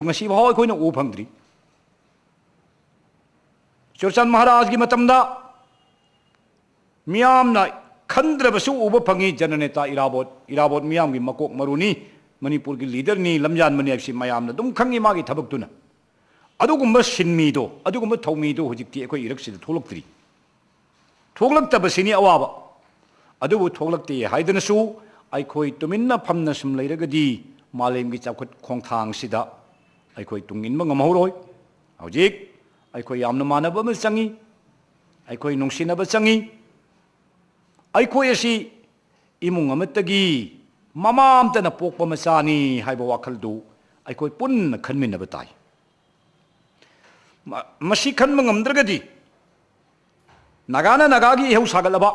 ngasi bahoi khoi na u phangdri Churchan Maharaj gi matamda miyam na khandra basu uba phangi jananeta irabot miyam gi makok maruni Manipur gi leader ni lamjan mani apsi mayam na dum khangi magi thabak tuna adugumba sinmi do adugumba thawmi do hojikti ekoi iraksil tholaktri tholak tabasini awaba adubu tholakti haidana su aikoi tuminna phamna sum leiragadi malem gi chawkhat khongthang sida aikoi tungin ma ngamhoroi hojik aikoi yamna manaba ma changi aikoi nungsinaba changi aikoi asi imung amatagi mamam tana pokpa masani haiba wakhal du aikoi punna khanminaba tai masi khanma ngamdragadi nagana nagagi heu sagalaba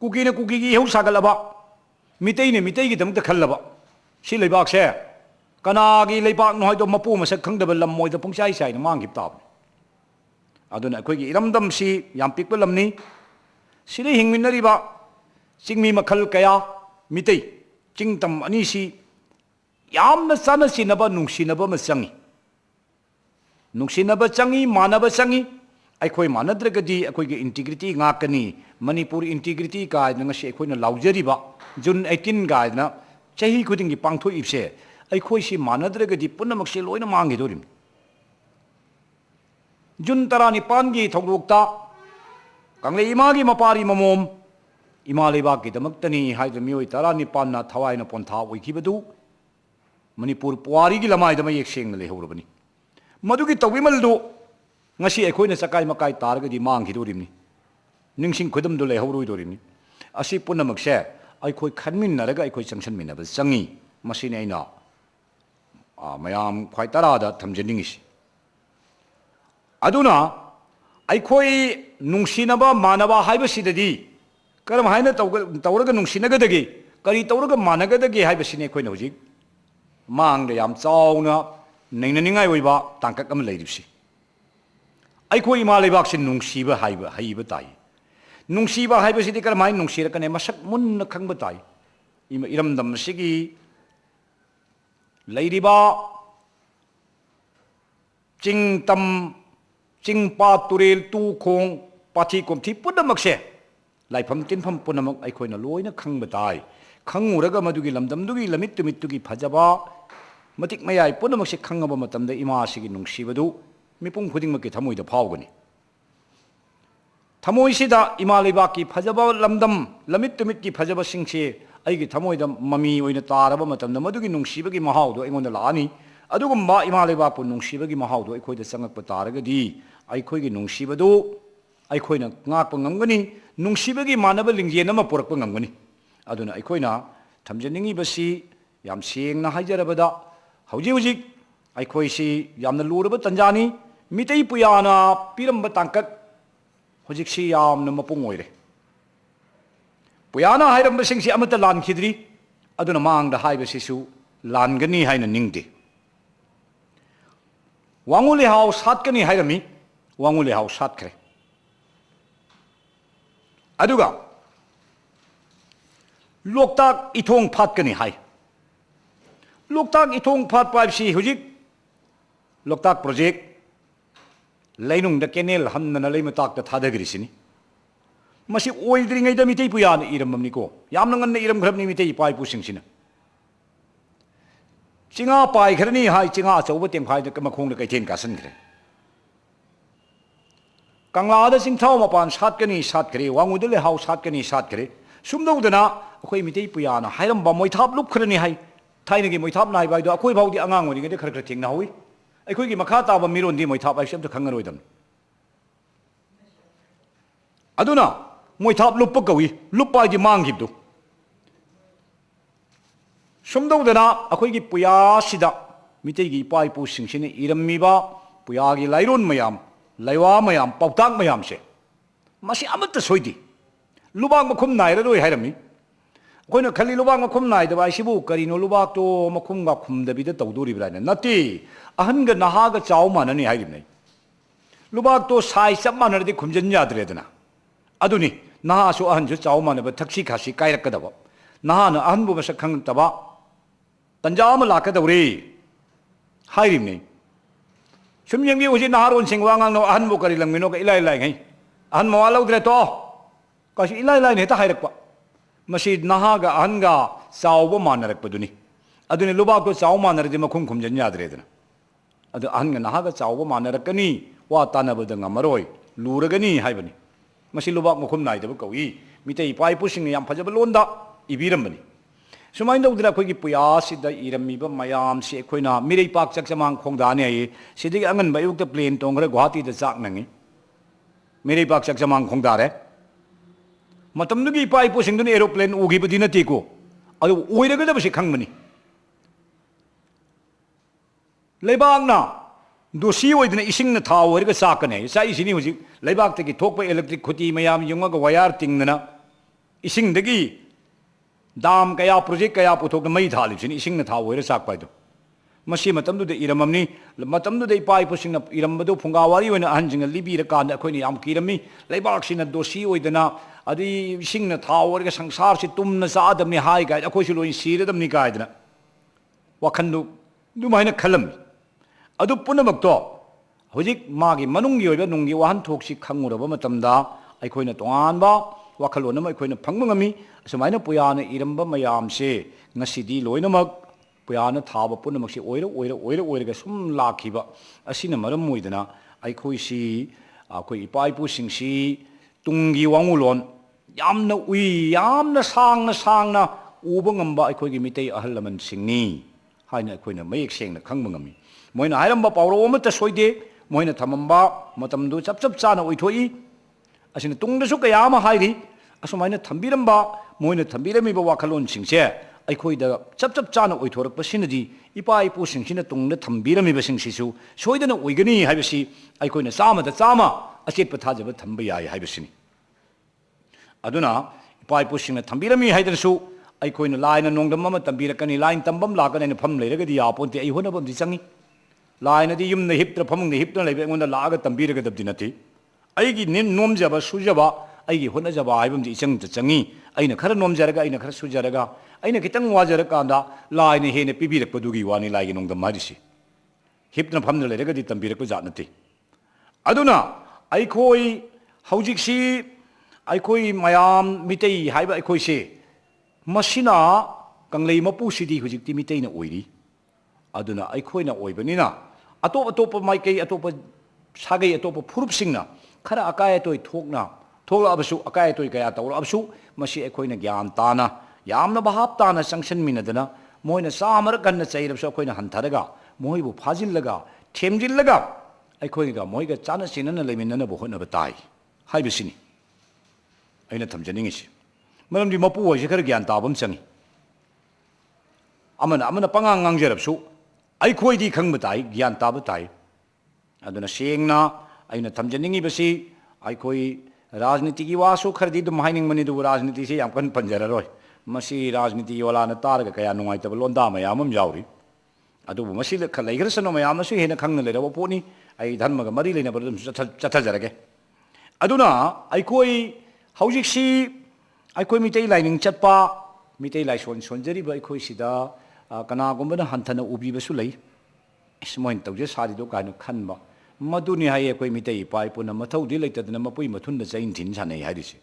kukina kukigi heu sagalaba mitei ne mitei gi damta khallaba si leibak se kanagi leibak no haido mapu masak khangdaba lam moida pungchai sai na manggip tab aduna akhoi gi iramdam si yam pikpa lamni sile hingminari ba chingmi makhal kaya mitei chingtam ani si yamna sana sinaba nungsinaba ma changi nungsinaba changi manaba changi akhoi manadragadi akhoi gi integrity ngakani Manipur integrity ka ngasi akhoi na laujari ba June 18 ga na chahi khuding gi pangtho ipse akhoi si manadragadi punamak se loina mangi dorim June 19 gi thogdokta kangle ima gi mapari mamom ima leba gi damaktani haida mioi 19 na thawai na pontha oikibadu Manipur puari gi lamai dama yekseng le horobani madugi tawbimal do ngasi akhoi na sakai makai targadi mangi dorimni ningsing khudam do le horoi dorimni asi punamak se akhoi khanmin naraga akhoi changsan minaba changi masine aina mayam khwai tara da thamjeningisi aduna akhoi nungsinaba manaba haibasidadi karam haina tawraga nungsinagadagi kari tawraga managadagi haibasine akhoi na hojik mang da yam chauna ningnaningai oiba tangkak am leiribsi akhoi ma leibak sin nungsiba haiba tai nungsiba haibasidi karam hain nungsirakane masak munna khangba tai iramdam sigi leiriba chingtam chingpa turel tu khong pathi komthi punamak se laifam tinfam punamak aikhoina loina khangba tai khanguraga madugi lamdamdugi lamit tumittugi phajaba matik mayai punamak se khangaba matamda ima sigi nungsibadu mipung khudingmakki thamoida phawgani thamoi sida ima leibaki phajaba lamdam lamit tumitki phajaba singse aigi thamoida mami oina taraba matamda madugi nungsibagi mahaudo aingonda laani adugumba ima leibapu nungsibagi mahaudo aikhoida changakpa taragadi aikhoigi nungsibadu aikhoina ngakpa ngamgani nungsibagi manaba lingjen ama porakpa ngamgani aduna aikhoina thamjaningi basi yam sengna haijarabada hojik aikhoisi yamna luraba tanjani mitei puyana piramba tangkat hojik si yamna mapung oire puyana hairamba singsi amata lan khidri aduna mangda haibasisu langani haina ningde wangule hau satkani hairami wangule hau satkre aduga loktak ithong phatkani hai loktak ithong phat paipsi hujik loktak project lainung da kenel hamna leimatak ta thadagrisini masi oildringai da mitei puyan iramamni ko yamna ngan iram ghrabni mitei pai pusingsina chinga pai khrani hai chinga chawba tengphai da kamakhong da kaithen kasan khre kangla da singthau mapan satkani satkre wangudele hau satkani satkre sumdodana akhoi mitei puyana hairam ba moithap lup khrani hai thaina gi moithap nai bai do akhoi baudi angang ori ge khar khar thengna hui akhoi gi makha ta ba miron di moithap ai sem ta khangaroi dam aduna moithap lup pa kawi lup pai di manggib do sumdodana akhoi gi puya sida mitei gi pai pu singsine irammi ba puya gi lairon mayam laiwa mayam pautak mayam se masi amatta soidi lubang makhum naira roi hairami koina khali lubang makhum nai da bai sibu karino lubak to makhum ga khum da bi da tawdori brana nati ahan ga naha ga chaw manani hairimi lubak to sai sab manardi khumjan yadre dana aduni naha su ahan ju chaw manaba thakshi khasi kairak ka daba naha na ahan bu masak khang taba tanjam la ka dawri 하이림니 숨영비 오지 나하론 생왕왕노 아한모 거리랑미노 일라일라이 아한모 알라우드레 또 가시 일라일라이 네다 하이락바 마시 나하가 아한가 싸우고 만나락바두니 아두니 루바도 싸우 만나르지 마 쿵쿵전야드레드나 아두 아한가 나하가 싸우고 만나락거니 와 따나버등가 마로이 루르거니 하이버니 마시 루바 모콤 나이더버 거위 밑에 이 파이프싱이 양 파져버 론다 이비름버니 수마인도 우리라 거기 뿌야시다 이름이버 마얌시 에코이나 미래이 박작자망 콩다네 시디기 안근 마육다 플레인 동그래 과티다 싹능이 미래이 박작자망 콩다래 마tam누기 파이프싱도니 에로플레인 오기버디나 띠고 아주 오이래거다버시 강머니 레방나 도시 오이드나 이싱나 타워리가 싹거네 사이시니 후지 레박대기 톡바 일렉트릭 코티 마얌 용어가 와이어 띵나 이싱대기 다음 kaya 프로젝트 kaya puthok mai thali chin ising na tha oira sak pai do masi matam du de iramamni matam du de pai pusing na iram badu phunga wari oina anjing libi ra kan akhoi ni am kirami leibak sin na dosi oidana adi ising na tha oira sangsar si tum na sa adam ni hai ga akhoi si loin sir adam ni ga dana wakhan du mai na khalam adu punamak to hojik magi manung gi oiba nunggi wahan thok si khanguraba matam da akhoi na tongan ba wakhalo na mai khoi na phangmangami sumaina puyana iramba mayamse ngasidi loinamak puyana thaba punamakse oira ga sum lakhiba asina maram moidana aikhoi si akhoi ipai pu singsi tunggi wangulon yamna ui yamna sangna uba ngamba aikhoi gi mitei ahallaman singni haina akhoi na mayek sengna khangba ngami moina hairamba pawro amata soide moina thamamba matamdu chap chana oithoi asina tungdasu kayama hairi asumana thambiramba moina thambiramiba wakhalon singse aikhoida chap chana oithorak pasinadi ipa ipu singsina tungna thambiramiba singsisu soidana oigani haibasi aikhoina chama achet pathajaba thamba yai haibasini aduna ipa ipu singna thambirami haidrasu aikhoina laina nongdam ama tambirakani lain tambam lakana pham leiragadi aponte ai honabam di changi laina di yumna hiptra phamungna hiptra leibe ngonda laaga tambiraga dabdi nati aigi nin nomjaba sujaba aigi honajaba haibamdi ichang changi aina khara nomjaraga aina khara sujaraga aina kitang wajarakanda laina hene pibirakpadugi wani laigi nongdam marisi hipna phamna leiragadi tambirakpa jatnati aduna aikhoi haujiksi aikhoi mayam mitei haiba aikhoi se masina kanglei mapu sidi hujikti mitei na oiri aduna aikhoi na oibanina atop maikai atop sagai atop phurupsingna khara akaya toi thokna thokla abasu akaya toi kaya tawra abasu masi aikhoi na gyan tana yamna bahap tana sanction minadana moina samar kanna chairabsu aikhoi na hantharaga moibu phajillaga themjillaga aikhoi ga moiga chana sinana leminana bo honna batai haibisini aina thamjaningisi maramdi mapu hoise khara gyan tabam changi amana pangang ngangjarabsu aikhoi di khangba tai gyan taba tai aduna sengna aina thamjaningi basi aikhoi rajniti gi wasu khardi dum haining mani du rajniti se yam kan panjararoi masi rajniti yola na targa kaya nungai tab londa mayamam yauri adu masi le khalai grasano mayam su hena khangna le rawa poni ai dharma ga mari leina bardum chathajarage aduna aikhoi haujik si aikhoi mitei lining chatpa mitei lai sonjari ba aikhoi sida kana gumbana hanthana ubi basu lei ismoin tawje sari do kainu khanba maduni haye koi mitei pai puna mathau di leitadna mapui mathun da chain thin sanai hairisi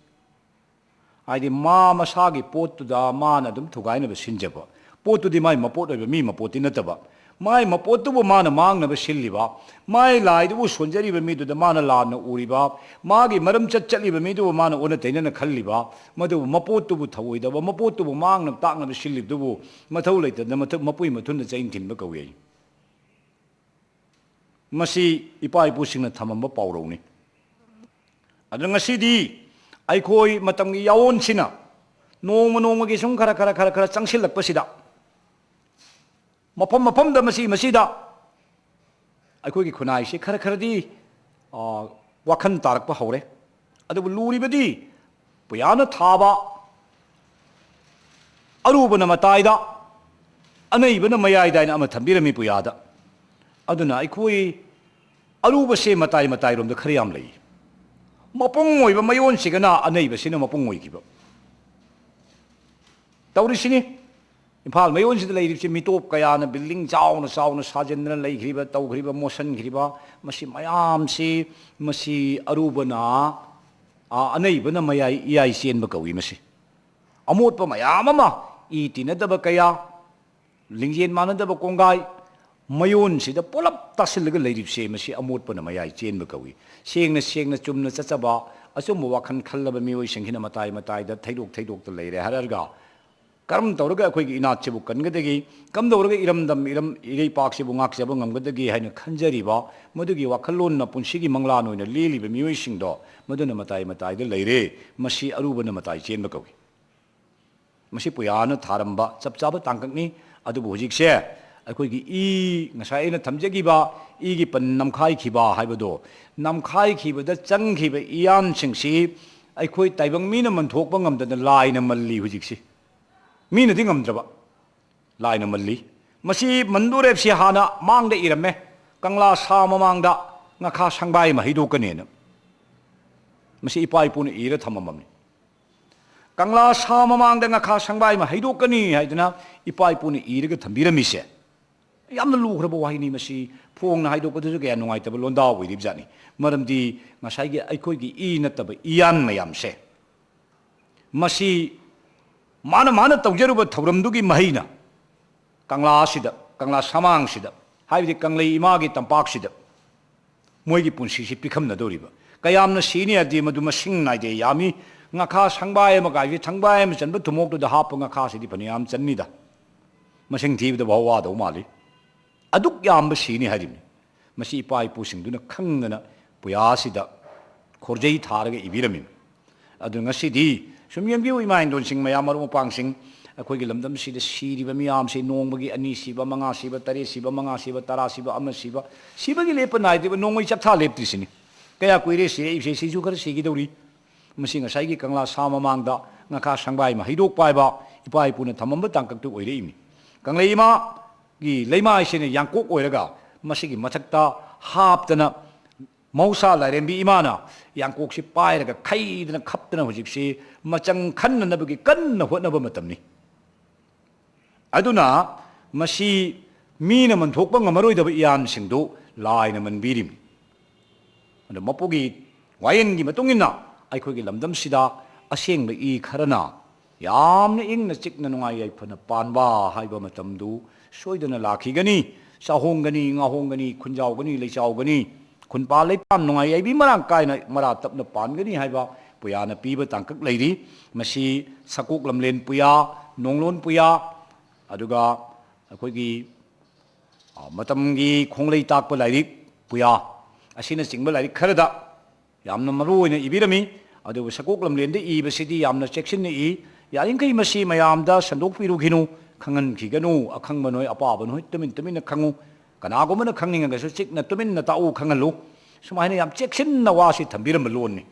aidi ma masagi pot da mana dum thugaina ba sinjaba pot di mai mapot oiba mi mapoti nataba mai mapot bu mana mangna ba silliba mai lai du sonjari ba mi du da mana la na uriba magi maram chachali ba mi du mana ona teina na khalliba madu mapot bu thawoi da mapot bu mangna takna ba sillib du mathau leitadna mapui mathun da chain thin ba kawi masi ipa ipu singna thamamba pauroni adra ngasidi aikhoi matamgi yawon sina nongma gi sum khara changsilak pasida mapam da masida aikhoi gi khunai se khara di wakhan tarak pa hore adu luri badi puyana thaba arubana mataida anai bana mayai daina ama thambirami puyada aduna aikhoi aruba se matai rom da khariam lei mapung oiba mayon sigana anei ba sina mapung oi kiba tawri sini Imphal मयोनसिदा लेरिबसे मिटोप कयाना building चाउना चाउना साजेंद्रन लेखिबा तौखिबा motion खिबा मसी मयामसी मसी अरुबना अनैबना मयाई इयाई चेनबा कौई मसी अमोटपा मयाम अमा इ तिनदबा कया लिंजेन मानदबा कोंगाई मयोनसिदा पुलप तासिलगा लेरिबसे मसी अमोटपना मयाई चेनबा कौई सेंगना सेंगना चुमना चचबा अचुम वाखन खल्लबा मियोई संखिना मताई मताईदा थैदोक थैदोक लेरे हरगा कर्म तौरगा अखोई इनाचेबु कनगदगी कम तौरगा इरमदम Iram इरेपाकसेबु ngaksebu ngamgadagi haina khanjariba madugi wakhalon na punshigi manglan oina leliba miyoisingdo maduna matai matai de leire masi arubana matai chenba kawi masi puyana tharamba chapchaba tangkakni adubu hojikse अखोई ngसाइना थमजगिबा इगी पन नमखाई खिबा हाइबदो नमखाई खिबद चंगखिबा इयान सिंगसी अखोई ताइबंग Meena मनथोकबा ngamdana लाइना मल्ली हुजिकसी मीना दी ngamdraba लाइना मल्ली मसी मंदुरेबसी हाना मांगदा इरमे कंगला सा ममांगदा ngakha sangbai ma hidokane masi ipai pun ira thamamamni कंगला सा ममांगदा ngakha sangbai ma hidokani haidana ipai pun iraga thambiramise yamna lugraba wahini masi phongna haidokadu ga nungaitaba londa wirib jani maramdi ngasai gi aikoi gi I nataba iyan mayamse masi mana mana tawjaruba thawramdugi mahina Kangla samang sida haibidi kanglei imagi tampak sida moigi punsi si pikhamna doriba kayamna senior di maduma sing naide yami ngakha sangbai ma ga thangbai ma chanba thumok du da hap ngakha sidi paniam channi da masing thibi da bawa do mali aduk yam ba sini harim masi pai pusing duna khangna puya sida khorjei tharaga ibiramin adu ngasi di sumyam bi ui main don sing mayamaru pang sing अखोई लमदम सिद सिरिबा मियाम से नोंबगी अनि सिबा मंगा सिबा तरे सिबा मंगा सिबा तरा सिबा अम सिबा सिबगी लेप नाइदिबा नोंगै चपथा लेप्तिसिनि कया कुइरे से इसे सिजु खर सिगी दौरी मसि ngसाइगी कंगला सा ममांगदा ngakha sangbai ma hidok paiba ipai puna thamamba tangkaktu oire imi kanglei ima gi leimai sine yangkok oiraga masigi mathakta haptana mausa lairembi imana yangkok si pairaga khaidana khaptana hojiksi machang khanna nabagi kanna hotnaba matamni aduna masi mina man thokpa ngamaroi da iyan singdo laina man birim and mapogi wayen gi matungina aikoi gi lamdam sida aseng ba I kharana yamna ingna chikna nungai ai phana panba haiba matamdu soidana lakhi gani sahongani ngahongani khunjaw gani leichaw gani khunpa lei pan nungai ai bi marang kaina mara tapna pan gani haiba puyana piba tangkak leiri masi sakuk lamlen puya nonglon puya aduga akoigi matamgi khonglei takpa lairik puya asina singba lairik kharada yamna maru oina ibirami adu sakok lamlen de ibasidi yamna section ni yaringkai masi mayamda sandok piru khinu khangan khiganu akhang manoi apa banoi tamin khangu kanago mana khangninga ga chik na tumin na tau khangalu sumaina yam section na wasi thambiram lon ni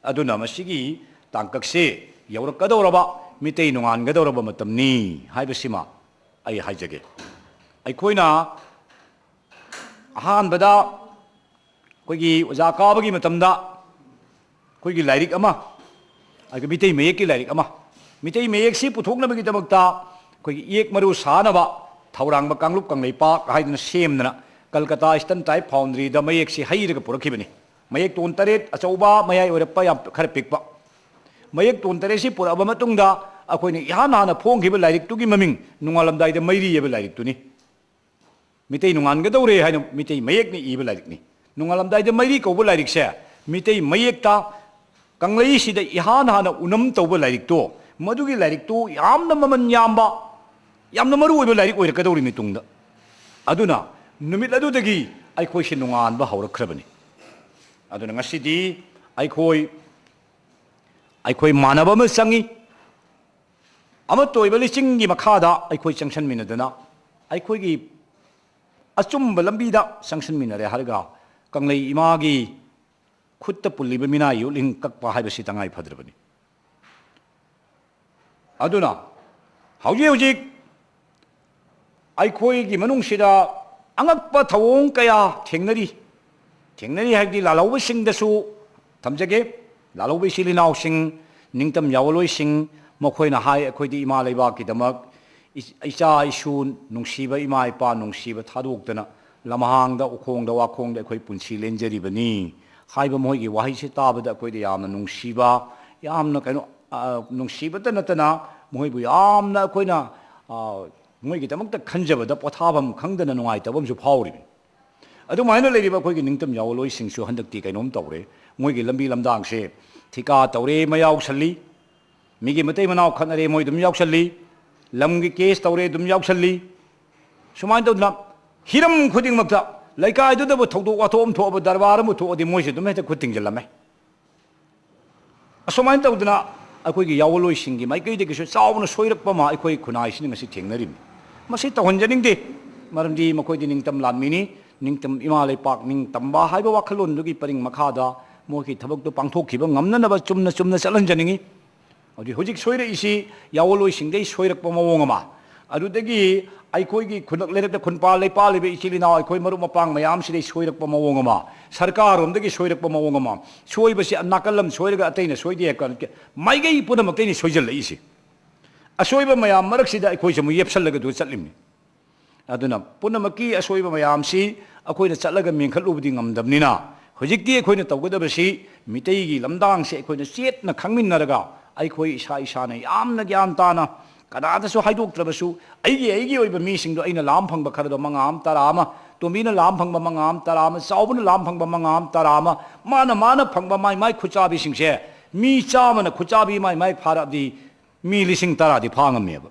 aduna masigi tangkakse yawra kadoraba mitei nungan gadoraba matamni haibasima ai haijage ai khoina ahan bada koigi oja kabagi matamda koigi lairik ama ai mitei meyek ki lairik ama mitei meyek si puthokna bagi damakta koigi ek maru sanaba thaurang ba kanglup kanglei pa haidna semna kalkata eastern type foundry da meyek si hairaga purakhibani mayek ton taret achauba mayai orappa yam khar pikpa mayek ton tare si puraba matungda akoini ihan hana phonghiba lairik tugi maming nungalamdai da mairi yeba lairik tuni mitei nungan ga dore haina mitei mayek ni iba lairik ni nungalamdai da mairi ko bu lairik se mitei mayek ta kanglei si da ihan hana unam tawba lairik to madugi lairik to yamna maman yamba yamna maru oiba lairik oira ka dori mitungda aduna numit adu dagi ai khoi si nungan ba haurakhrabani aduna ngasidi ai khoi manaba ma sangi ama toiba lisinggi makhada ai khoi changsan minadana ai khoi gi achumba lambi da changsan minare harga kanglei imagi khutta pulliba mina yuling kakpa haibasi tangai phadrabani aduna hauji ai khoi gi manung sida angakpa thawong kaya thengnari haidi lalawba singdasu thamjage lalawba silinau sing ningtam yawloi sing मखोइना हाय अखोइदि इमा लेबा किदमक icha isu nungsiba ima ipa nungsiba thadokdana lamhangda ukhongda wakhongda akhoi punsi lenjaribani haiba moigi wahi se tabada akhoi de yamna nungsiba yamna kaino nungsiba ta natana moibu yamna akhoi moigi tamakta khanjabada pothabam khangdana nungai tabam su phawri adu maina leiriba akhoi gi ningtam yawloi singsu handakti kainom tawre moigi lambi lamdang se thika tawre mayaw salli migi matei manaw khanare moi dum yaw salli lamgi case tawre dum yaw salli sumain tawna hiram khuding makta laikai du da bo thokdo wathom thoba darbar mu thodi moi se dum heta khuting jalame sumain tawdna akhoi gi yawloi singi mai kai de gi chawna soirak pa ma akhoi khunai sin ngasi thengnarim masi tawhanjaning de maramdi makoi di ningtam lamini ningtam imalai pak ningtam ba haiba wakhalon du gi paring makhada mo ki thabak du pangthok khiba ngamna na ba chumna chalan janingi adi hojik soire isi yawloi singdei soirak pa mawong ama adudagi aikoi gi khunak lerak da khunpa leipa lebe ichilina aikoi maru mapang mayam sidei soirak pa mawong ama sarkar romdagi soirak pa mawong ama soibasi anakalam soiraga ataina soide kan maigai punamak taini soijal lai isi asoiba mayam marak sida aikoi samu yepsallaga du chatlimni aduna punamaki asoiba mayam si akoina chatlaga mengkhalubdi ngamdamnina hojikti akoina tawgadabasi mitei gi lamdang se akoina chetna khangminnaraga akhoi isa isana yamna gyan tana kanadasu haidoktrabasu aigi oiba misingdo aina lam phangba kharado mangam tarama tomina lam phangba mangam tarama saubuna lam phangba mangam tarama mana phangba mai khuchabi singse mi chamana khuchabi mai pharabdi mi lising tara di phangameba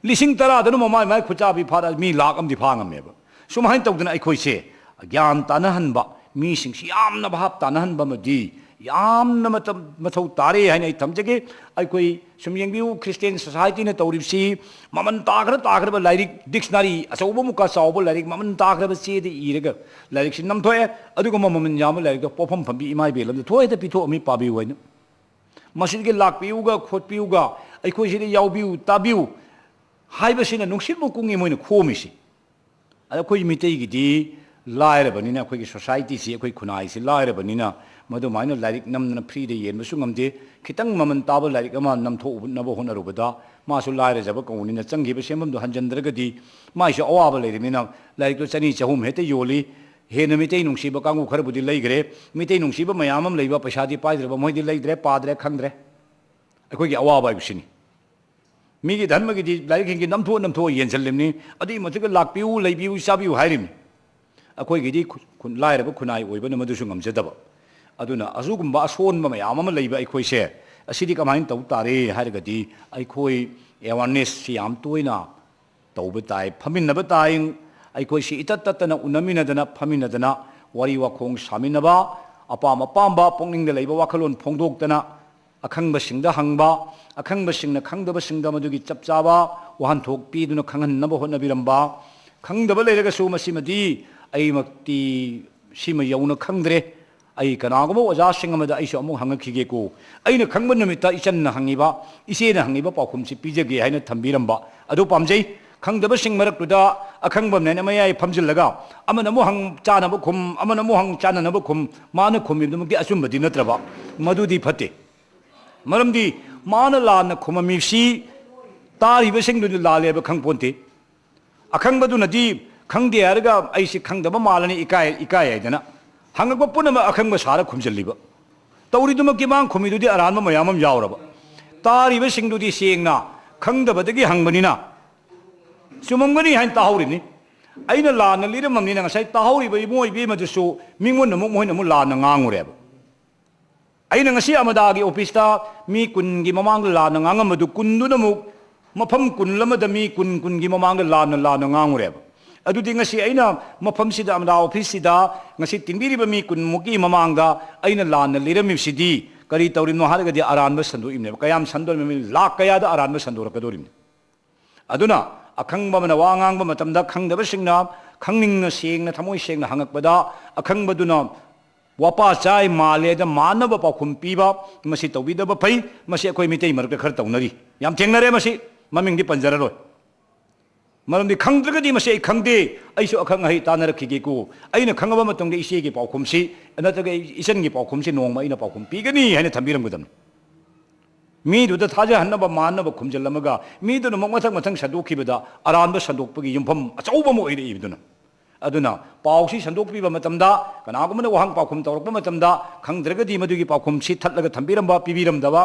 lising tara danu mai khuchabi phara mi lakam di phangameba sumahin tawdana akhoi se gyan tana hanba mi singsi yamna bhap tana hanba madi yamna mathau tare haina thamjage aikoi sumyengbiu Christian society na tawribsi maman tagra ba lairik dictionary asauba muka sauba lairik maman tagra ba se de iraga lairik sin nam thoe aduga maman yam lairik do popam phambi imai belam thoe de pitho ami pabi hoina masid ge lakpiu ga khotpiu ga aikoi sidi yaubiu tabiu haiba sina nungsit mu kungi moina khomisi akoi mitei gi di lairabani akhoi gi society si akhoi khunai si lairabani madu maina lairik namna free de yen basu ngamde khitang maman tabal lairik ama namtho nabo honarubada masu laira jaba kawni na changi ba sembam do hanjandragadi mai sha awaba leirimina lairik to chani chahum hete yoli he na mitei nungsi ba kangu kharbudi leigre mitei nungsi ba mayamam leiba pasadi paidre ba moidi leidre padre khangdre akoi gi awaba ibsini migi dhanma gi di lairik hingi namtho yen sallimni adi mathiga lakpiu leibiu sabiu hairim akoi gi di khun laira ba khunai oiba na madu su ngamjadaba aduna azugumba ason ma mayam ama leiba aikoi se asidi kamain taw tare hargadi aikoi awareness si am toina tawba tai phamin ba tai aikoi si itattatana unamina dana phamina dana wari wakhong samina ba apam ba pongning de leiba wakhalon phongdok dana akhang ba singda hangba akhang ba singna khangda ba singda madugi chapchaba wahan thok pi duna khangan na ba honna biramba khangda ba leiraga su masimadi ai makti sima yauna khangdre ai kanagamo oja singamada aisu amu hangakige ko aina khangba numita ichanna hangiba isena hangiba pakhum si pijage haina thambiramba adu pamjai khangdaba sing maraktuda akhangba nena mayai phamjillaga amana mu hang chana bu khum amana mu hang chana na bu khum mana khumim dumki achumbadi natraba madudi phate maramdi mana la na khumami si tari ba sing du la le ba khangponte akhangba du nadi khangde arga aisi khangdaba malani ikai dana hangakba punama akhangba sara khumjalliba tawridumaki mang khumidudi aranma mayamam yawraba tariba singdudi sengna khangdabadagi hangbanina sumamgani hain tahawrini aina lana liramamnina ngasai tahawriba imoi be madusu mingmon namuk mohin namu lana ngangureba aina ngasi amadagi office ta mi kungi mamang lana ngangamadu kundu namuk mafam kunlamada mi kungi mamang lana ngangureba adudi ngasi aina mafam sida amda office sida ngasi tinbiriba mi kun muki mamangda aina lana liramim sidi kari tawrin no haragadi aranba sandu imne kayam sandol mi lak kaya da aranba sandu rakadorim aduna akhangba mana wangang ba matamda khangdaba singna khangning sengna thamoi sengna hangakbada akhangbaduna wapa chai male da manaba pakhum piba masi tawbida ba pai masi akoi mitei marka khar tawnari yam thengnare masi maming di panjararoi maramdi khangdragadi masi khangde aisu akhang hai tanarakhige ko aina khangaba matongde isege paukhumsi anataga isan gi paukhumsi nongma ina paukhum pigani haina thambiram gudam मीदुदा थाजहनब मानब खुमजलमगा मीदुना मथंग मथंग संदोखिबदा अरानब संदोकपगी युमफम अचौब म ओइरेइबदुना अदुना पाउसी संदोकपीबा मतमदा कनागुमना वहांग पाखुम तौरकपा मतमदा खंगद्रगदी मदुगी पाखुम सी थटलगा थंबिरंबा पिबिरंदबा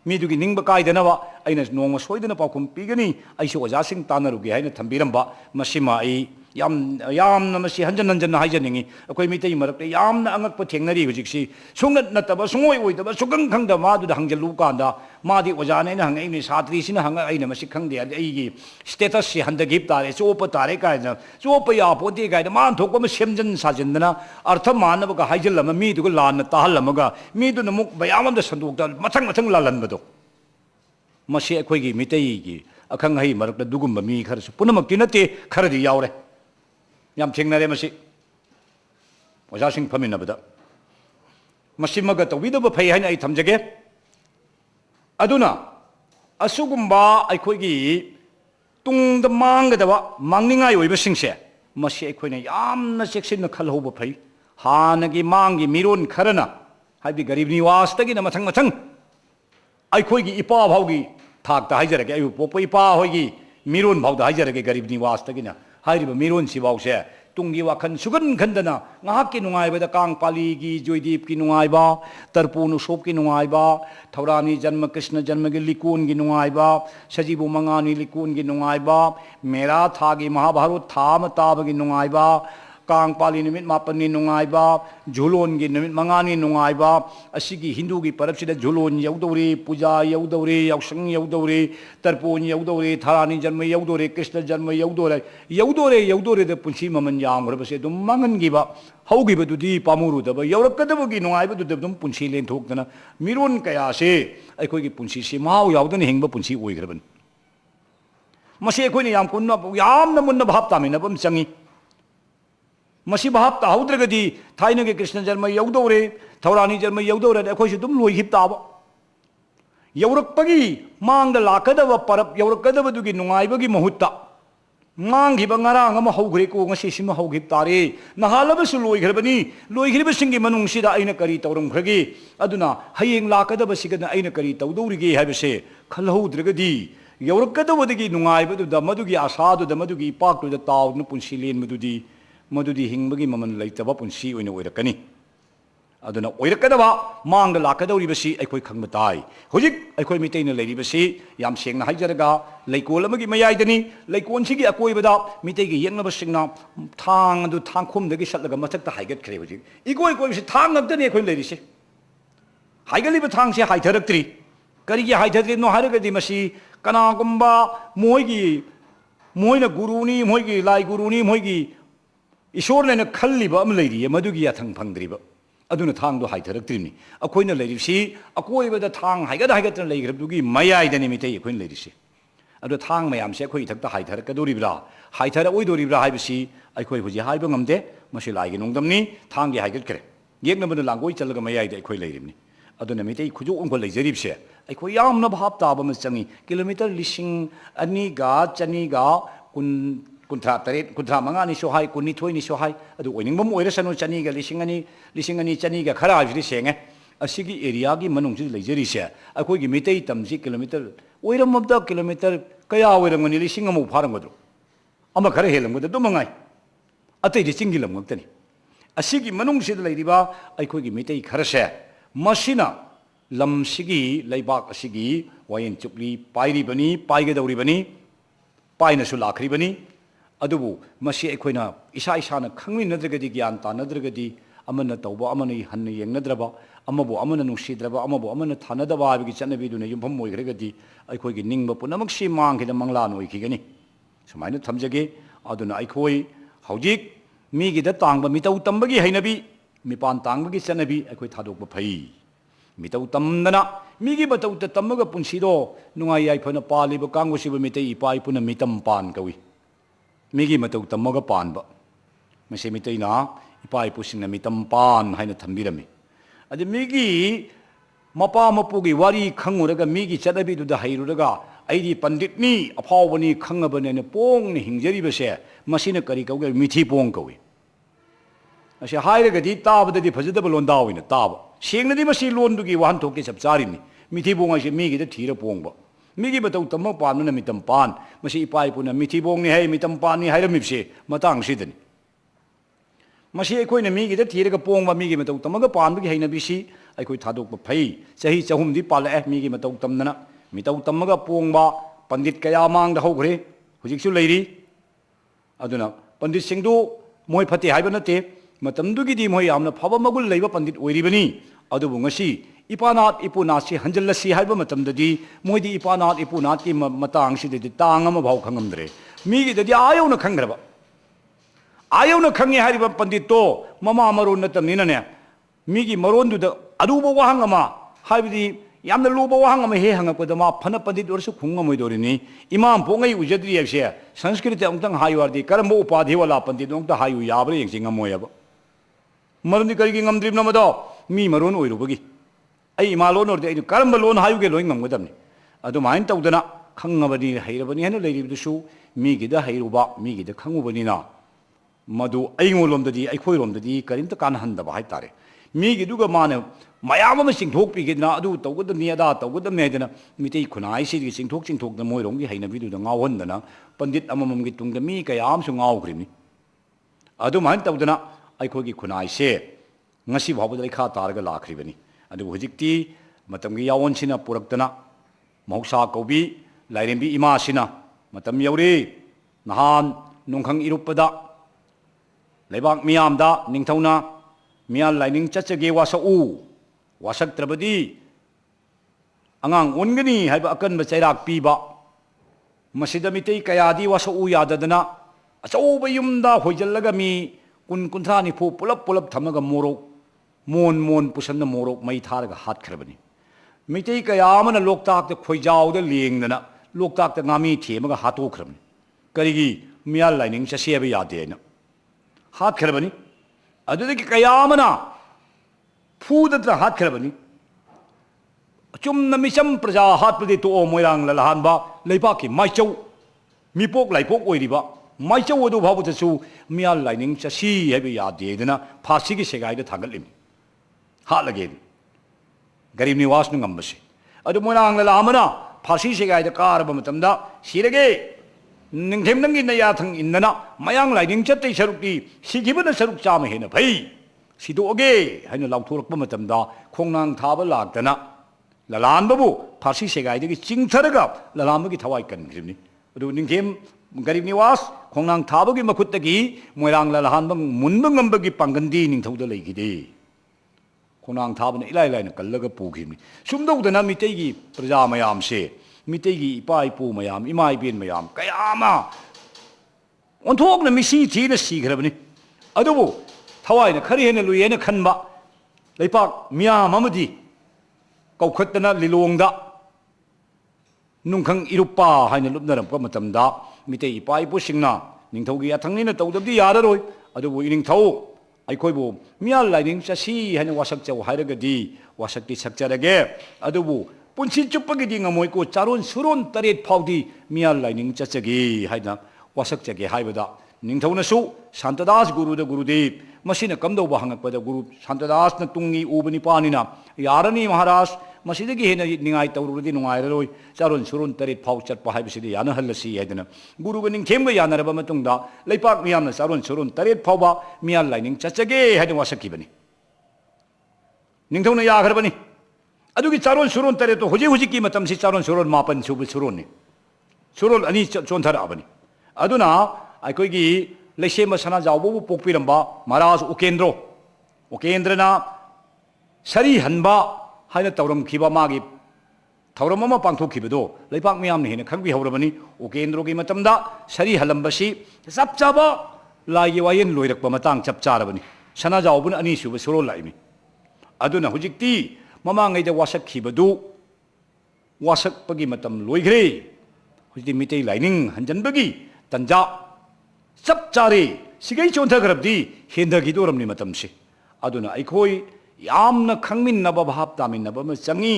मीदुगी निंगबा कायदनवा अइना नोंग सोइदना पाखुम पिगनी iso ओजासिंग तानरुगे हाइना थंबिरंबा मसिमा आई यामना मसी हंजन हंजन हाइजनिंगी अखोय मितै मरक्ते यामना अंगकप थेंगनरी हुजिक्सी सुंगत नतबा सुंगोय ओइदबा सुगंग खंगदा मादुदा हंगलु कांदा मादी ओजाने ना हंगैनि सात्रीसिना हंग अइना मसी खंगदे अइगी status सि हंदगिप तारे chop तारे कायना chop या पोते कायदा मान थोकम सेमजन साजनदना अर्थ मानबगा हाइजलम मीदुगा लान ताहलमगा मीदुना मुक बयामदा संदोकदा मथंग मथंग लालनबदो मसी अखोयगी मितैगी अखंग हई मरक्ता दुगुम्बा मी खरसु पुनमक्ति नते खरदि यावरे याम थेंगनरे मसी ओजासिंग फमिनबदा मसिमगा तौबिदब फै हाइना आई थमजगे अदुना असुगुम्बा अखोयगी तुंगद मांगदबा मांगनिंगाय ओइबसिंगसे मसी अखोयना यामना चेक्सिन खलहोब फै हानगी मांगी मिरोन खरना हाइबि गरीब निवासतगिना मथंग मथंग अखोयगी इपा भावगी थाकता हाइजरगे अयु पोप इपा होयगी मिरोन भावदा हाइजरगे गरीब निवासतगिना हाइरिबा मिरोन सिबावसे Tungi वाखन Sugan खंदना ngaaki nungaibada kang pali gi joydip ki nungaiba tarpun usop ki nungaiba thaurani janma krishna janma gi likun gi nungaiba sajibu mangani likun gi nungaiba mera tha gi mahabharut tham tab gi nungaiba kang pali nimit mapani nungaiba julon gi nimit mangani nungaiba asigi hindu gi parapsida julon yaudori puja yaudori yausang yaudori tarpun yaudori tharani janma yaudori krishna janma yaudore de punsi maman yang rabase dum mangan gi ba haugi ba dudi pamuru da ba yaurakadabu gi nungaiba du dum punsi len thokdana miron kaya se aikoi gi punsi si mau yaudana hingba punsi oigraban masi aikoi ni yam kunna yamna munna bhap tamina bam changi मसी भाव ताहुद्रगदी थाइने के कृष्ण जन्म यौदौरे थौरानी जन्म यौदौरे अखोई दुम लोइहिब ताब यौरकपगी मांग लाकदब परब यौरकदबदुगी नुंगाइबगी महुत्ता मांगिब ngaraang ama haughre ko ngasi sima haughib tare nahalabsu loigrabani loigribsingi manungsida aina kari tawrum khragi aduna hayeng lakadaba sigana aina kari tawdurige haibase khalhaudragadi yaurakadabadagi nungaibadu damadugi asadu damadugi paktu da tawnu punsilen madudi मदुदी हिंबगी ममन लेतबा पुंसी ओइना ओइरकनी अदुना ओइरकदबा मांग लाकदौरिबसी अखोय खंगबताई हुजिक अखोय मितैना लेरिबसी याम सेंगना हाइजरगा लेकोल अमगी मयाइदनी लेकोनसिगी अकोइबदा मितैगी येंगनबसिंगना थांग अदु थांखुमदगी सटलगा मथक्ता हाइगत खरे हुजिक इकोय कोइबसी थांग नक्तनी अखोय लेरिसे हाइगलिबा थांगसे हाइथरक्तरी करिगी हाइथरदिनो हारगदी मसी कनागुम्बा Moina गुरुनी मोइगी लाई गुरुनी मोइगी ईश्वर ने खल्लीब मधुगी याथंग फंग्रीब अदुना थांग हाइथरक्तरीनी अखोइना लेरिसी अकोइबदा थांग हाइगद हाइगतन लेग्रबदुगी मयाइदनी मितै अखोइना लेरिसी अदु थांग मयामसे अखोइ इथक्ता हाइथरकदोरिब्रा हाइथर ओइदोरिब्रा हाइबसी अखोइ हुजि हाइबा ngamde मसी लाइगी नोंगदमनी थांगी हाइगतकरे येगनबन लांगोइ चलगा मयाइदा अखोइ लेरिबनी अदुना मितै खुजो उंगो लेजरिबसे अखोइ यामना भाब ताबा मचंगी kilometre लिसिंग अनिगा चनिगा कुन कुंथा तरे कुंथा मंगानी सोहाय कुनी थोइनी सोहाय अदु ओइनिंगबम ओइरसनु चनीगा लिसिंगनी चनीगा खरा हाइबदि सेंगे असिगी एरिया गी मनुंगजि लेजरिसे अखोइगी मितै तमजि किलोमीटर ओइरमबदा किलोमीटर कया ओइरंगनि लिसिंगमु फारंगदु अमा खरा हेलंगदु दुमंगाई अतैदि चिंगिलमगतनी असिगी मनुंगसिद लेरिबा अखोइगी मितै खरसे मसिना लमसिगी लैबाक असिगी वायन चुपली पाइरिबनी पाइगदौरिबनी पाइनसु लाखरिबनी अदुबु मसी अखोइना इसा इसाना खंगमिनद्रगदी ज्ञान तानद्रगदी अमना तौबा अमना हन्ना येंगनद्रबा अमबु अमना नुंसीद्रबा अमबु अमना थानदबा हाबिगी चनबीदुना युमफम ओइग्रगदी अखोइगी निंगबा पुनमक्सी मांगखिदा मंगलान ओइखिगनी सुमाइना थमजगे अदुना अखोइ हौजिक मीगिदा तांगबा मितौ तंबगी हैनबी मिपान तांगबगी चनबी अखोइ थादोकबा फै मितौ तमदना मीगी बतौ तमगा पुंसीदो नुंगाइ याइफना पालिबा कांगोसिबा मितै इपाइ पुना मितम पान कवि मीगी मतौ तमगा पानबा मसे मितैना इपा इपुसिंगना मितम पान हाइना थंबिरमी अदि मीगी मपा मपुगी वारी खंगुरगा मीगी चनबीदुदा हैरुरगा अइदी पंडितनी अफावनी खंगबनेना पोंगनि हिंजरिबसे मसिना करी कौगे मिथि पोंग कौई असे हाइरगदी ताबददी फजदब लोंदा ओइना ताब सेंगनदी मसी लोंदुगी वाहन थोके सब चारिनी mithi bong ai mi gi da thira pong ba mi gi batau tam pan na mitam pan masi ipai puna mithi bong ni hai mitam pan ni hai ram se matang si den masi ai khoi na mi gi da thira ga pong ba mi gi matau tam ga pan bi hai na bi si ai khoi thadok ba phai chahi chahum di pal mi gi matau tam na mitau tam ga pong ba pandit kaya mang da ho gre hujik su leiri aduna pandit singdu moi phati hai ba na te matam du gi di moi amna phaba magul leiba pandit oiri bani adu ngasi ipanat ipunat si hanjal si hai ba matam da di moi di ipanat ipunat ki matang si de tang ama bhau khangam dre mi gi da di ayo na khangra ba ayo na khangi hai ba pandit to mama maron na tam ni na ne mi gi maron du da adu ba wahang ama hai bi di yamna luba wahang ama he hangak pa ma phana pandit orsu khunga moi dori ni imam pongai ujadri yakse sanskrit amtang hayu ardi karam upadhi wala pandit ongta hayu yabre yeng singa moya ba marni kari gi ngamdrim na mado mi maron oiru bagi ai imalon orde ai karam lon hayu ge loing ngam gadam ni adu main tawdana khangabani hairabani hena leiri du su mi gi da hairuba mi gi da khangu bani na madu ai ngolom da di ai khoi rom da di karim ta kan han da ba hai tare mi gi du ga mane mayam ama singthok pi gidna adu tawgudam ni ada tawgudam ne dana mitei khunai si gi singthok da moi rong gi haina bidu da ngawon dana pandit amamam gi tung da mi kayam su ngaw khrimni adu man tawdana ai khoi gi khunai se ngasi bhabu da kha tar ga lakhri bani adu hujikti matam gi yawon sina purak dana mahsa kobi lairembi ima sina matam yauri nahan nongkhang irupada leibak miyam da ningthauna miyal laining chachage wasa u wasak trabadi angang ongani haiba akan ba chairak piba masida mitei kayadi wasa u yadadana achau bayumda hoijallaga mi kun kunthani phu pulap thamaga morok mon pusanna morok mai tharaga hat khrabani mitei kayamana loktak te khoijaw da lengdana loktak te ngami themaga hato khrabani karigi miyal laining chaseba yade na hat khrabani adudagi kayamana Pudatra hat khrabani chumna misam praja hat pade to moirang lalahan ba leipa ki maichau mipok laipok oiriba maichau odu bhabu tasu mial lining chasi hebe ya de dena phasi gi segai da thagal lim ha lage garib niwas nu ngambase adu moirang lalamana phasi segai da kar ba matamda sirage ningthem nangi na ya thang innana mayang lining chatai sarukti sigibana saruk chama hena bhai sidoge haina lauthorkpa matamda khongnang thaba laktana lalanbabu phasi segai degi chingtharaga lalambagi thawai kangribni adu ninghem garib niwas khongnang thabagi makhutagi moirang lalahanbang munbang ngambagi pangandi ningthauda leigide khongnang thabana ilai laina kallaga pugibni sumdodana mitegi praja mayam se mitegi ipa ipu mayam imai ben mayam kayama onthokna misi thina sigrabni adubu Hawaii khari hena luyena khanba leipak miyam amadi kaukhatna lilongda nungkhang irupa haina lupnaram pa matamda mitei ipai pu singna ningthogi athangni na tawdabdi yararoi adubu iningthau aikhoibu miyal laining chasi haina wasak chau hairagadi wasakti sakcharage adubu punsi chuppagi di ngamoi ko charon suron taret phaudi miyal laining chachagi haina wasak chage haibada ningthauna su santadas gurudev masina kamdo bahangak pada guru santadas na tungi ubani panina yarani maharaj masidagi hena ningai tawrudi nungai roi charon surun tarit phau chat pa haibisidi yana halasi yadana guru ganing khemga yanaraba matungda leipak miyamna charon surun tarit phauba miyal lining chachage hadi wasaki bani ningthona ya garbani adugi charon surun tarit to hoji ki matam si charon surun mapan subu surun ni surun ani chonthara abani aduna aikoi gi leisema sana jawbu pokpiramba maharaj ukendrana sari hanba haina tawram khiba magi thawram ama pangthok khibado leipak miyam ne hena khangbi hawrabani ukendro gi matamda sari halambasi chap chaba lai wayen loirak pa matang chap charabani sana jawbun ani suba suro laimi aduna hujikti mamangai da wasak khibadu wasak pagi matam loigre hujti mitei lining hanjanbagi tanja chap chare sigai chonta garabdi hendagi doramni matamsi aduna aikoi yamna khangmin naba bhap tamin naba ma changi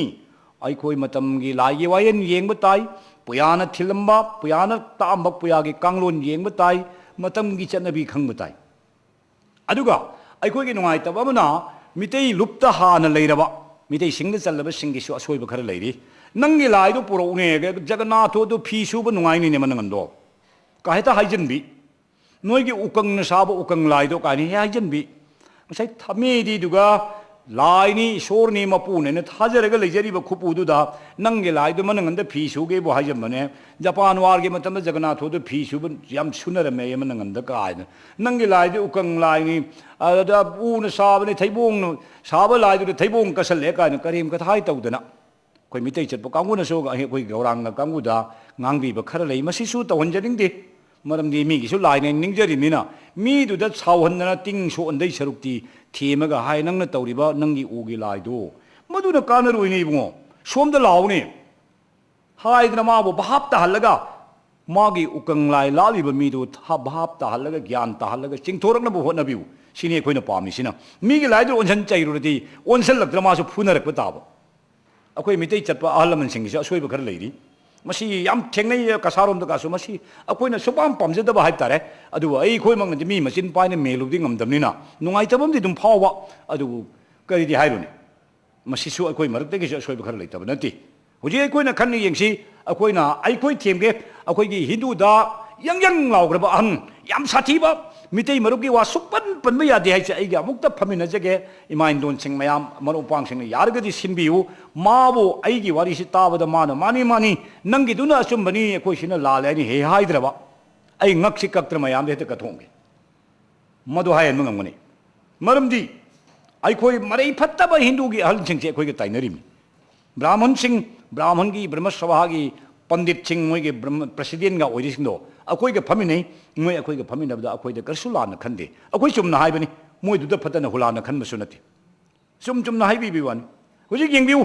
aikoi matamgi lai wayen yengba tai puyana thilamba puyana tamba puyagi kanglon yengba tai matamgi chanabi khangba tai aduga aikoi gi nungai tabamana mitei lupta hana leiraba Meitei ꯁꯤꯡꯗ ꯆꯜꯂꯕꯁꯤꯡꯒꯤꯁꯨ ꯑꯁꯣꯏꯕ ꯈꯔ ꯂꯩꯔꯤ ꯅꯪꯒꯤ ꯂꯥꯏꯗꯣ ꯄꯨꯔꯛꯎꯅꯦ ꯖꯒꯟꯅꯥꯊꯗꯣ ꯐꯤ ꯁꯨꯕ ꯅꯨꯡꯉꯥꯏꯅꯤꯅꯦ ꯃꯅꯪꯒꯟꯗꯣ ꯀꯥ ꯍꯦꯛꯇ ꯍꯥꯏꯖꯤꯟꯕꯤ ꯅꯣꯏꯒꯤ ꯎꯀꯪꯅ ꯁꯥꯕ ꯎꯀꯪ ꯂꯥꯏꯗꯣ ꯀꯥꯏꯅ ꯍꯦꯛ ꯍꯥꯏꯖꯤꯟꯕꯤ ꯉꯁꯥꯏ ꯊꯝꯃꯦꯗꯤꯗꯨꯒ ꯂꯥꯏꯅꯤ ꯏꯁꯣꯔꯅꯤ ꯃꯄꯨꯅꯦꯅ ꯊꯥꯖꯔꯒ ꯂꯩꯖꯔꯤꯕ ꯈꯨꯄꯨꯗꯨꯗ ꯅꯪꯒꯤ ꯂꯥꯏꯗꯣ ꯃꯅꯪꯒꯟꯗ ꯐꯤ ꯁꯨꯒꯦꯕꯨ ꯍꯥꯏꯖꯟꯕꯅꯦ ꯖꯄꯥꯟ ꯋꯥꯔꯒꯤ ꯃꯇꯝꯗ ꯖꯒꯟꯅꯥꯊꯗꯣ ꯐꯤ ꯁꯨꯕ ꯌꯥꯝ ꯁꯨꯅꯔꯝꯃꯦ ꯃꯅꯪꯒꯟꯗ ꯀꯥꯏꯅ ꯅꯪꯒꯤ ꯂꯥꯏꯗꯤ ꯎꯀꯪ ꯂꯥꯏꯅꯤ ꯑꯗꯨꯗ ꯎꯅ ꯁꯥꯕꯅꯤ ꯊꯩꯕꯣꯡꯅ ꯁꯥꯕ ꯂꯥꯏꯗꯨꯗ ꯊꯩꯕꯣꯡ ꯀꯁꯜꯂꯦ ꯀꯥꯏꯅ ꯀꯔꯤꯝ ꯀꯊꯥꯏ ꯇꯧꯗꯅ ꯑꯩꯈꯣꯏ ꯃꯤꯇꯩ ꯆꯠꯄ ꯀꯥꯡꯕꯨꯅꯁꯨ ꯑꯩꯈꯣꯏ ꯒꯧꯔꯥꯡꯒ ꯀꯥꯡꯕꯨꯗ ꯉꯥꯡꯕꯤꯕ ꯈꯔ ꯂꯩ ꯃꯁꯤꯁꯨ ꯇꯧꯍꯟꯖꯅꯤꯡꯗꯦ ꯃꯔꯝꯗꯤ ꯃꯤꯒꯤꯁꯨ ꯂꯥꯏꯅ ꯅꯤꯡꯖꯔꯤꯅꯤना ꯃꯤꯗꯨꯗ ꯁꯥꯎꯍꯟꯗꯅ ꯇꯤꯡ ꯁꯣꯛꯍꯟꯗꯩ ꯁꯔꯨꯛꯇꯤ ꯊꯦꯝꯃꯒ ꯍꯥꯏ ꯅꯪꯅ ꯇꯧꯔꯤꯕ ꯅꯪꯒꯤ ꯎꯒꯤ ꯂꯥꯏꯗꯣ ꯃꯗꯨꯅ ꯀꯥꯟꯅꯔꯣꯏꯅꯦ ꯏꯕꯨꯡꯉꯣ ꯁꯣꯝꯗ ꯂꯥꯛꯎꯅꯦ ꯍꯥꯏꯗꯅ ꯃꯥꯕꯨ ꯚꯥꯞ ꯇꯥꯍꯜꯂꯒ ꯃꯥꯒꯤ ꯎꯀꯪ ꯂꯥꯏ ꯂꯥꯛꯂꯤꯕ ꯃꯤꯗꯨ ꯚꯥꯞ ꯇꯥꯍꯜꯂꯒ ꯒ꯭ꯌꯥꯟ ꯇꯥꯍꯜꯂꯒ ꯆꯤꯡꯊꯣꯔꯛꯅꯕ ꯍꯣꯠꯅꯕꯤꯌꯨ ꯁꯤꯅꯤ ꯑꯩꯈꯣꯏꯅ ꯄꯥꯝꯃꯤꯁꯤꯅ ꯃꯤꯒꯤ ꯂꯥꯏꯗꯨ ꯑꯣꯟꯁꯟ ꯆꯩꯔꯨꯔꯗꯤ ꯑꯣꯟꯁꯜꯂꯛꯇ꯭ꯔ ꯃꯥꯁꯨ ꯐꯨꯅꯔꯛꯄ ꯇꯥꯕ ꯑꯩꯈꯣই ꯃꯤꯇꯩ ꯆꯠꯄ ꯑꯍꯜ ꯂꯃꯟꯁꯤꯡꯒꯤꯁꯨ ꯑꯁꯣꯏꯕ ꯈꯔ ꯂꯩꯔꯤ ꯃꯁꯤ ꯌꯥꯝ ꯊꯦꯡꯅꯩ ꯀꯁꯥꯔꯣꯝꯗꯒꯁꯨ ꯃꯁꯤ ꯑꯩꯈꯣꯏꯅ ꯁꯨꯄꯥꯝ ꯄꯥꯝꯖꯗꯕ ꯍꯥꯏꯕ ꯇꯥꯔꯦ ꯑꯗꯨꯕꯨ ꯑꯩꯈꯣꯏꯃꯛꯅꯗꯤ ꯃꯤ ꯃꯆꯤꯟ ꯄꯥꯏꯅ ꯃꯦꯜꯂꯨꯕꯗꯤ ꯉꯝꯗꯕꯅꯤꯅ ꯅꯨꯡꯉꯥꯏꯇꯕ ꯑꯃꯗꯤ ꯑꯗꯨꯝ ꯐꯥꯎꯕ ꯑꯗꯨꯕꯨ ꯀꯔꯤꯗꯤ ꯍꯥꯏꯔꯨꯅꯤ ꯃꯁꯤꯁꯨ ꯑꯩꯈꯣꯏ ꯃꯔꯛꯇꯒꯤꯁꯨ ꯑꯁꯣꯏꯕ ꯈꯔ ꯂꯩꯇꯕ ꯅꯠꯇꯦ ꯍꯧꯖꯤꯛ ꯑꯩꯈꯣꯏꯅ ꯈꯟꯅ ꯌꯦꯡꯁꯤ ꯑꯩꯈꯣꯏꯅ ꯑꯩꯈꯣꯏ ꯊꯦꯝꯒꯦ ꯑꯩꯈꯣꯏꯒꯤ ꯍꯤꯟꯗꯨꯗ yang ꯂꯥꯎꯈ꯭ꯔꯕ ꯑꯍꯟ ꯌꯥꯝ ꯁꯥꯊꯤꯕ ꯃꯤꯇꯩ ꯃꯔꯨꯞꯀꯤ ꯋꯥ ꯁꯨꯛꯄꯟ ꯄꯟꯕ ꯌꯥꯗꯦ ꯍꯥꯏꯁꯦ ꯑꯩꯒ ꯑꯃꯨꯛꯇ ꯐꯝꯃꯤꯟꯅꯖꯒꯦ ꯏꯃꯥ ꯏꯟꯗꯣꯟꯁꯤꯡ ꯃꯌꯥꯝ ꯃꯔꯨꯞ ꯃꯄꯥꯡꯁꯤꯡꯅ ꯌꯥꯔꯒꯗꯤ ꯁꯤꯟꯕꯤꯌꯨ ꯃꯥꯕꯨ ꯑꯩꯒꯤ ꯋꯥꯔꯤꯁꯤ ꯇꯥꯕꯗ ꯃꯥꯅ ꯃꯥꯅꯤ ꯅꯪꯒꯤꯗꯨꯅ ꯑꯆꯨꯝꯕꯅꯤ ꯑꯩꯈꯣꯏꯁꯤꯅ ꯂꯥꯜꯂꯦ ꯍꯥꯏꯅ ꯍꯦꯛ ꯍꯥꯏꯗ꯭ꯔꯕ ꯑꯩ ꯉꯛꯁꯤ ꯀꯛꯇ꯭ꯔ ꯃꯌꯥꯝꯗ ꯍꯦꯛꯇ ꯀꯠꯊꯣꯛꯒꯦ ꯃꯗꯨ ꯍꯥꯏꯍꯟꯕ ꯉꯝꯒꯅꯤ ꯃꯔꯝꯗꯤ ꯑꯩꯈꯣꯏ ꯃꯔꯩ ꯐꯠꯇꯕ ꯍꯤꯟꯗꯨꯒꯤ ꯑꯍꯜꯁꯤꯡꯁꯦ ꯑꯩꯈꯣꯏꯒ ꯇꯥꯏꯅꯔꯤꯕꯅꯤ ꯕ꯭ꯔꯥꯍꯃꯟꯁꯤꯡ ꯕ꯭ꯔꯥꯍꯃꯟꯒꯤ ꯕ꯭ꯔꯍ꯭ꯃꯁꯚꯥꯒꯤ ꯄꯟꯗꯤꯠꯁꯤꯡ ꯃꯣꯏꯒꯤ ꯄ꯭ꯔꯁꯤꯗꯦꯟꯒ ꯑꯣꯏꯔꯤꯁꯤꯡꯗꯣ ꯑꯩꯈꯣꯏꯒ ꯐꯝꯃꯤꯟꯅꯩ ꯃꯣꯏ ꯑꯩꯈꯣꯏꯒ ꯐꯝꯃꯤꯟꯅꯕꯗ ꯑꯩꯈꯣꯏꯗ ꯀꯔꯤꯁꯨ ꯂꯥꯟꯅ ꯈꯟꯗꯦ ꯑꯩꯈꯣꯏ ꯆꯨꯝꯅ ꯍꯥꯏꯕꯅꯤ ꯃꯣꯏꯗꯨꯗ ꯐꯠꯇꯅ ꯍꯨꯂꯥꯟꯅ ꯈꯟꯕꯁꯨ ꯅꯠꯇꯦ ꯆꯨꯝꯅ ꯍꯥꯏꯕꯤꯕ ꯋꯥꯅꯤ ꯍꯧꯖꯤꯛ ꯌꯦꯡꯕꯤꯌꯨ